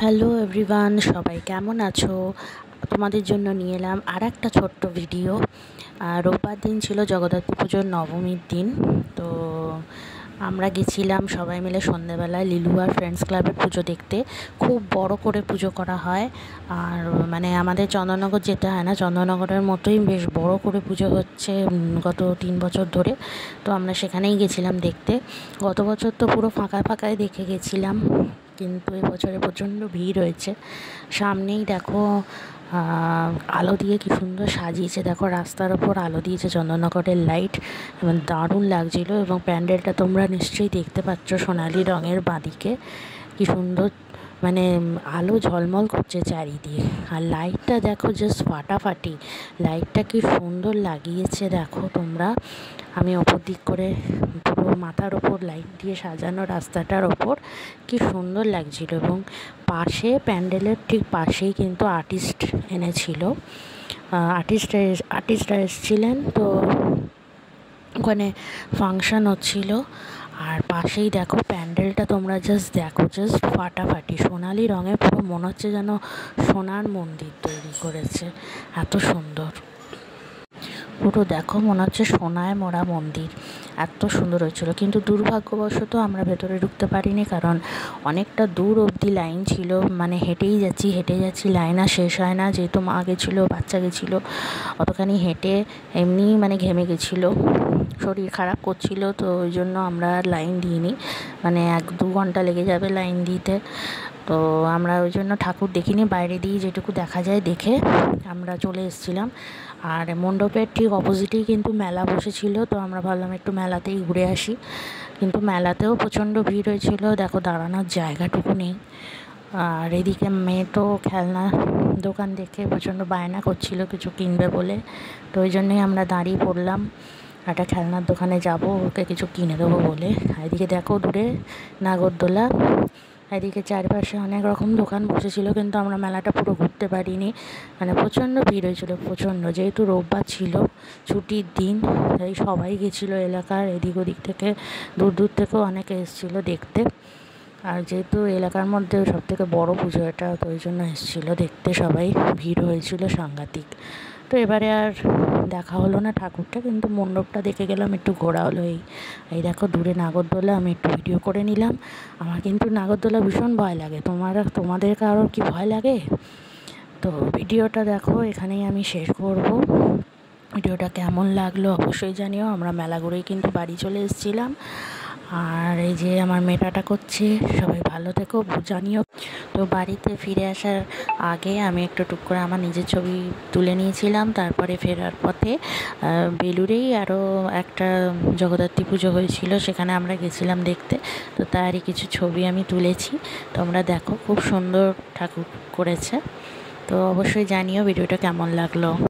Hello everyone, সবাই কেমন আছো? তোমাদের জন্য নিয়ে এলাম আর একটা ছোট্ট ভিডিও। রোববার দিন ছিল জগদ্ধাত্রী পুজোর নবমীর দিন। তো আমরা গেছিলাম সবাই মিলে সন্ধ্যেবেলায় লিলুয়ার ফ্রেন্ডস ক্লাবের পুজো দেখতে। খুব বড় করে পুজো করা হয়, আর মানে আমাদের চন্দননগর যেতে হয় না, চন্দননগরের মতোই বেশ বড় করে পুজো হচ্ছে গত 3 বছর ধরে। তো আমরা সেখানেই গেছিলাম দেখতে। গত বছর তো পুরো ফাঁকায় ফাঁকায় দেখে গেছিলাম, কিন্তু এবছরে প্রচণ্ড ভিড় হয়েছে। সামনেই দেখো আলো দিয়ে কি সুন্দর সাজিয়েছে, দেখো রাস্তার ওপর আলো দিয়েছে চন্দননগরের লাইট, এবং দারুণ লাগছিল। এবং প্যান্ডেলটা তোমরা নিশ্চয়ই দেখতে পাচ্ছ সোনালি রঙের, বাঁদিকে কি সুন্দর মানে আলো ঝলমল করছে চারিদিকে। আর লাইটটা দেখো জাস্ট ফাটাফাটি, লাইটটা কি সুন্দর লাগিয়েছে দেখো তোমরা। আমি ওপর দিক করে পুরো মাথার ওপর লাইট দিয়ে সাজানো রাস্তাটার ওপর কি সুন্দর লাগছিল। এবং পাশে প্যান্ডেলের ঠিক পাশেই কিন্তু আর্টিস্ট এনেছিল, আর্টিস্টরা এসেছিলেন। তো ওখানে ফাংশন হচ্ছিল, আর পাশেই দেখো প্যান্ডেলটা তোমরা জাস্ট দেখো, জাস্ট ফাটাফাটি সোনালি রঙে, পুরো মনে হচ্ছে যেন সোনার মন্দির তৈরি করেছে, এত সুন্দর। পুরো দেখো মনে হচ্ছে সোনায় মোড়া মন্দির, এত সুন্দর হয়েছিল। কিন্তু দুর্ভাগ্যবশত আমরা ভেতরে ঢুকতে পারিনি, কারণ অনেকটা দূর অবধি লাইন ছিল। মানে হেঁটেই যাচ্ছি, লাইন আর শেষ হয় না। যেহেতু মা গেছিলো, বাচ্চা গেছিলো, অতখানি হেঁটে এমনি মানে ঘেমে গেছিলো, শরীর খারাপ করছিল। তো ওই জন্য আমরা লাইন দিইনি, মানে 1-2 ঘন্টা লেগে যাবে লাইন দিতে। তো আমরা ওই জন্য ঠাকুর দেখিনি, বাইরে দিয়ে যেটুকু দেখা যায় দেখে আমরা চলে এসেছিলাম। আর মণ্ডপের ঠিক অপোজিটেই কিন্তু মেলা বসেছিল, তো আমরা ভাবলাম একটু মেলাতেই ঘুরে আসি। কিন্তু মেলাতেও প্রচণ্ড ভিড় হয়েছিল, দেখো দাঁড়ানোর জায়গাটুকু নেই। আর এদিকে মেয়ে তো খেলনা দোকান দেখে প্রচণ্ড বায়না করছিল কিছু কিনবে বলে, তো ওই জন্যই আমরা দাঁড়িয়ে পড়লাম। একটা খেলনার দোকানে যাব, ওকে কিছু কিনে দেবো বলে। এদিকে দেখো দূরে নাগরদোলা, এদিকে চারপাশে অনেক রকম দোকান বসেছিল, কিন্তু আমরা মেলাটা পুরো ঘুরতে পারিনি, মানে প্রচণ্ড ভিড় হয়েছিল, প্রচণ্ড। যেহেতু রোববার ছিল, ছুটির দিন, তাই সবাই গেছিলো এলাকার এদিক ওদিক থেকে, দূর দূর থেকেও অনেকে এসেছিলো দেখতে। আর যেহেতু এলাকার মধ্যে সবথেকে বড় পুজো এটা, তো ওই জন্য এসেছিলো দেখতে সবাই, ভিড় হয়েছিল সাংঘাতিক। তো এবারে আর দেখা হলো না ঠাকুরটা, কিন্তু মণ্ডপটা দেখে গেলাম, একটু ঘোরা হলো। এই দেখো দূরে নাগরদোলা, আমি একটু ভিডিও করে নিলাম। আমার কিন্তু নাগরদোলা ভীষণ ভয় লাগে, তোমাদের কারোর কি ভয় লাগে? তো ভিডিওটা দেখো, এখানেই আমি শেষ করব। ভিডিওটা কেমন লাগলো অবশ্যই জানিও। আমরা মেলা ঘুরেই কিন্তু বাড়ি চলে এসেছিলাম। আর এই যে আমার মেয়েটা করছে, সবাই ভালো থেকো জানিও। তো বাড়িতে ফিরে আসার আগে আমি একটু টুক করে আমার নিজের ছবি তুলে নিয়েছিলাম। তারপরে ফেরার পথে বেলুড়েই আরও একটা জগদ্ধাত্রী পুজো হয়েছিল, সেখানে আমরা গেছিলাম দেখতে। তো তারই কিছু ছবি আমি তুলেছি, তোমরা দেখো, খুব সুন্দর ঠাকুর করেছে। তো অবশ্যই জানিও ভিডিওটা কেমন লাগলো।